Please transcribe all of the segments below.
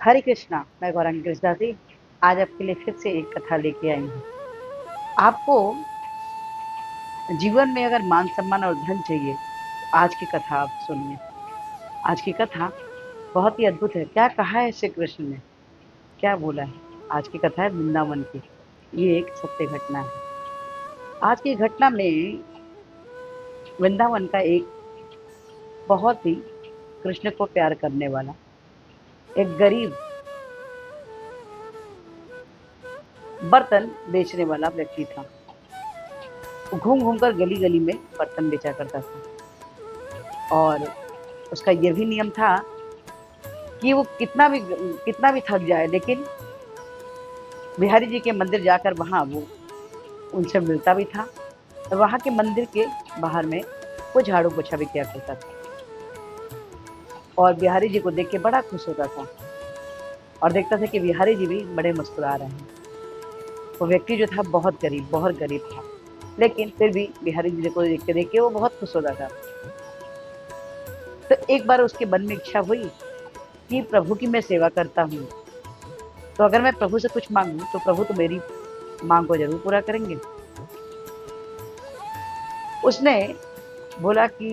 हरे कृष्णा। मैं गौरांगी कृष्णदासी आज आपके लिए फिर से एक कथा लेके आई हूँ। आपको जीवन में अगर मान सम्मान और धन चाहिए तो आज की कथा आप सुनिए। आज की कथा बहुत ही अद्भुत है। क्या कहा है श्री कृष्ण ने, क्या बोला है। आज की कथा है वृंदावन की। ये एक सत्य घटना है। आज की घटना में वृंदावन का एक बहुत ही कृष्ण को प्यार करने वाला एक गरीब बर्तन बेचने वाला व्यक्ति था। वो घूम घूम कर गली गली में बर्तन बेचा करता था और उसका ये भी नियम था कि वो कितना भी थक जाए लेकिन बिहारी जी के मंदिर जाकर वहां वो उनसे मिलता भी था और वहां के मंदिर के बाहर में वो झाड़ू पोछा भी किया करता था और बिहारी जी को देख के बड़ा खुश होता था और देखता था कि बिहारी जी भी बड़े मुस्कुरा रहे हैं। वो व्यक्ति जो था बहुत गरीब था, लेकिन फिर भी बिहारी जी को देख के वो बहुत खुश होता था। तो एक बार उसके मन में इच्छा हुई कि प्रभु की मैं सेवा करता हूँ, तो अगर मैं प्रभु से कुछ मांगू तो प्रभु तो मेरी मांग को जरूर पूरा करेंगे। उसने बोला कि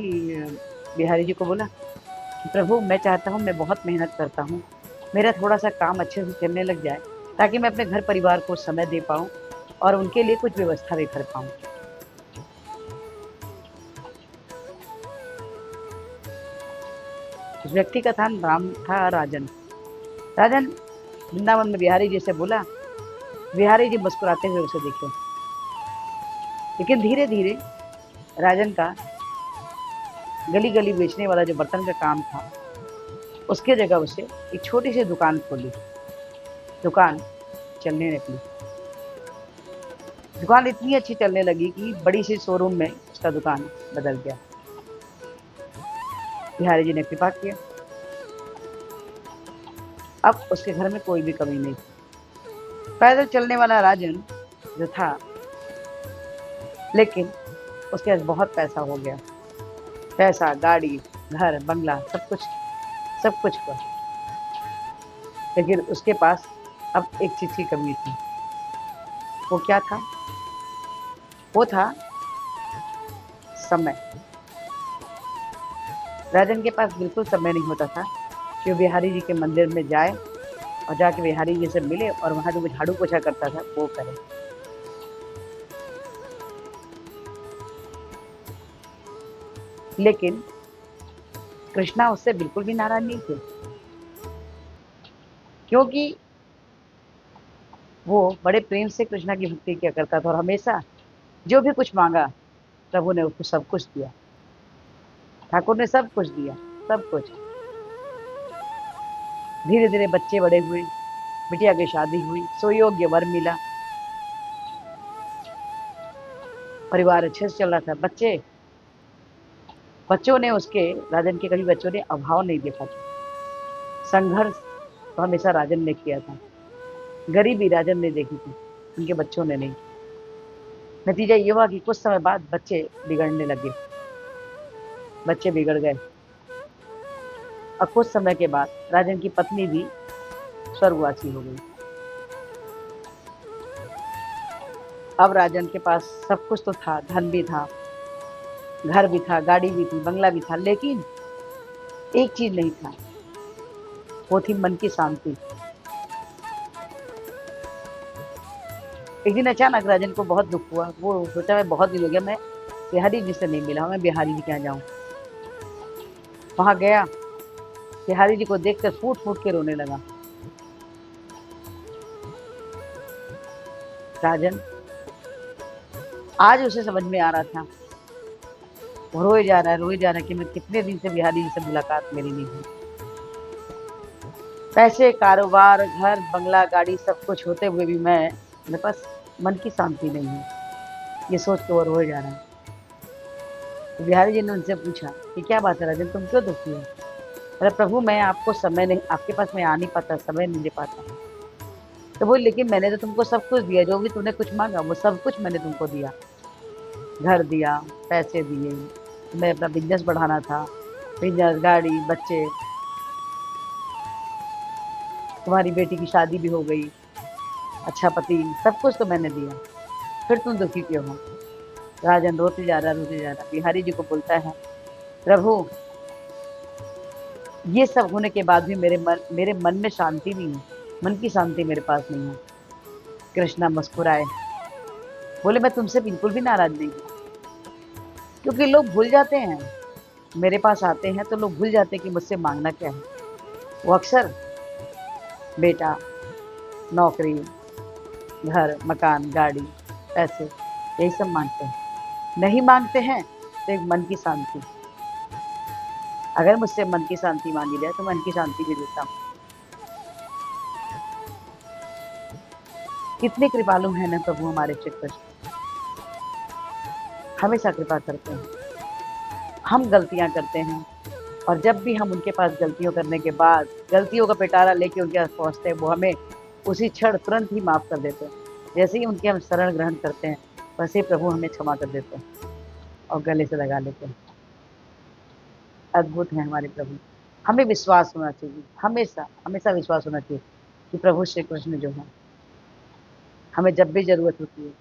बिहारी जी को बोला कि प्रभु मैं चाहता हूँ, मैं बहुत मेहनत करता हूँ, मेरा थोड़ा सा काम अच्छे से चलने लग जाए ताकि मैं अपने घर परिवार को समय दे पाऊँ और उनके लिए कुछ व्यवस्था भी कर पाऊँ। उस व्यक्ति का था नाम था राजन। राजन वृंदावन में बिहारी जी से बोला। बिहारी जी मुस्कुराते हुए उसे देखे, लेकिन धीरे धीरे राजन का गली गली बेचने वाला जो बर्तन का काम था उसके जगह उसे एक छोटी सी दुकान खोली। दुकान चलने लगी। दुकान इतनी अच्छी चलने लगी कि बड़ी सी शोरूम में उसका दुकान बदल गया। बिहारी जी ने कृपा किया। अब उसके घर में कोई भी कमी नहीं थी। पैदल चलने वाला राजन जो था, लेकिन उसके पास बहुत पैसा हो गया। पैसा, गाड़ी, घर, बंगला, सब कुछ हुआ। लेकिन उसके पास अब एक चीज की कमी थी। वो क्या था? वो था समय। राजन के पास बिल्कुल समय नहीं होता था कि वो बिहारी जी के मंदिर में जाए और जाके बिहारी जी से मिले और वहां जो वो झाड़ू पोछा करता था वो करे। लेकिन कृष्णा उससे बिल्कुल भी नाराज नहीं थे, क्योंकि वो बड़े प्रेम से कृष्णा की भक्ति किया करता था और हमेशा जो भी कुछ मांगा प्रभु ने उसको सब कुछ दिया। ठाकुर ने सब कुछ दिया, सब कुछ। धीरे धीरे बच्चे बड़े हुए, बिटिया की शादी हुई, सुयोग्य वर मिला, परिवार अच्छे से चल रहा था। बच्चों ने उसके, राजन के कभी बच्चों ने अभाव नहीं देखा था। संघर्ष तो हमेशा राजन ने किया था। गरीबी राजन ने देखी थी, उनके बच्चों ने नहीं। नतीजा ये हुआ कि कुछ समय बाद बच्चे बिगड़ने लगे। बच्चे बिगड़ गए और कुछ समय के बाद राजन की पत्नी भी स्वर्गवासी हो गई। अब राजन के पास सब कुछ तो था, धन भी था, घर भी था, गाड़ी भी थी, बंगला भी था, लेकिन एक चीज नहीं था। वो थी मन की शांति। एक दिन अचानक राजन को बहुत दुख हुआ। वो सोचा मैं बहुत दिन हो गया, मैं बिहारी जी से नहीं मिला, मैं बिहारी जी के यहाँ जाऊं। वहां गया, बिहारी जी को देखकर फूट फूट के रोने लगा। राजन, आज उसे समझ में आ रहा था, वो रोए जा रहा है कि मैं कितने दिन से बिहारी जी से मुलाकात मेरी नहीं हुई। पैसे, कारोबार, घर, बंगला, गाड़ी सब कुछ होते हुए भी मेरे पास मन की शांति नहीं है। ये सोच के वो रोए जा रहा है। तो बिहारी जी ने उनसे पूछा कि क्या बात है राजन, तुम क्यों दुखी हो? अरे प्रभु, मैं आपको समय नहीं, आपके पास मैं आ नहीं पाता, समय नहीं दे पाता। तो बोले लेकिन मैंने तो तुमको सब कुछ दिया, जो भी तुमने कुछ मांगा वो सब कुछ मैंने तुमको दिया। घर दिया, पैसे दिए, तुम्हें अपना बिजनेस बढ़ाना था, बिजनेस, गाड़ी, बच्चे। तुम्हारी बेटी की शादी भी हो गई, अच्छा पति, सब कुछ तो मैंने दिया, फिर तुम दुखी क्यों हो? राजन रोते जा रहा बिहारी जी को बोलता है, प्रभु ये सब होने के बाद भी मेरे मन में शांति नहीं है, मन की शांति मेरे पास नहीं है। कृष्णा मुस्कुराए, बोले मैं तुमसे बिल्कुल भी नाराज नहीं हूँ, क्योंकि लोग भूल जाते हैं, मेरे पास आते हैं तो लोग भूल जाते हैं कि मुझसे मांगना क्या है। वो अक्सर बेटा, नौकरी, घर, मकान, गाड़ी, पैसे, यही सब मांगते हैं। नहीं मांगते हैं तो एक मन की शांति। अगर मुझसे मन की शांति मांगी जाए तो मन की शांति भी देता हूँ। कितने कृपालु हैं ना प्रभु हमारे श्री कृष्ण, हमेशा कृपा करते हैं। हम गलतियां करते हैं और जब भी हम उनके पास गलतियों करने के बाद गलतियों का पिटारा लेके उनके पास पहुंचते हैं, वो हमें उसी क्षण तुरंत ही माफ कर देते हैं। जैसे ही उनके हम शरण ग्रहण करते हैं, वैसे ही प्रभु हमें क्षमा कर देते हैं और गले से लगा लेते हैं। अद्भुत है हमारे प्रभु। हमें विश्वास होना चाहिए, हमेशा हमेशा विश्वास होना चाहिए कि प्रभु श्री कृष्ण जो है, हमें जब भी जरूरत होती है,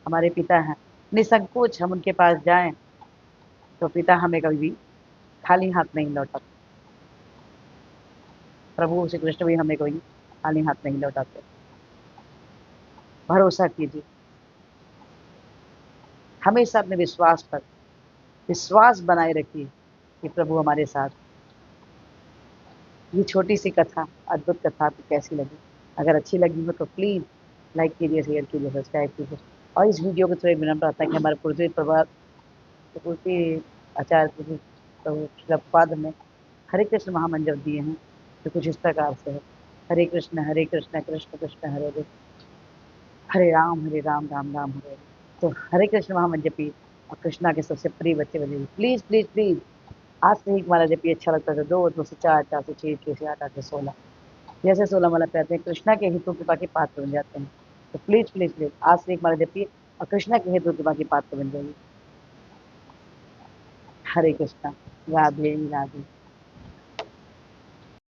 हमारे पिता हैं, निसंकोच हम उनके पास जाएं तो पिता हमें कभी भी खाली हाथ नहीं लौटाते। प्रभु श्री कृष्ण भी हमें कोई खाली हाथ नहीं लौटाते। भरोसा कीजिए हमेशा अपने विश्वास पर, विश्वास बनाए रखिए कि प्रभु हमारे साथ। ये छोटी सी कथा, अद्भुत कथा आपको कैसी लगी? अगर अच्छी लगी हो तो प्लीज़ लाइक कीजिए, शेयर कीजिए, सब्सक्राइब कीजिए और इस वीडियो को थोड़ी विनम्र प्रार्थना है कि हमारे पूर्ति आचार्य जी तो प्रभुपाद में हरे कृष्ण महामंत्र दिए हैं, जो कुछ इस प्रकार से है, हरे कृष्ण कृष्ण कृष्ण हरे हरे, हरे राम राम राम हरे हरे। तो हरे कृष्ण महामंत्र जपिए और कृष्णा के सबसे प्रिय बच्चे बने। प्लीज प्लीज प्लीज आज से ही हमारा जपिए। अच्छा लगता है 2, 2 से 4, 4 से 6, 6 से 8, 8 से 16, जैसे 16 माला पे आते हैं कृष्णा के हितों कृपा के पात्र बन जाते हैं। तो प्लीज प्लीज प्लीज आज से एक माला जपिए और कृष्णा के हेतु कृपा के पात्र बन जाइए। हरे कृष्णा, राधे राधे।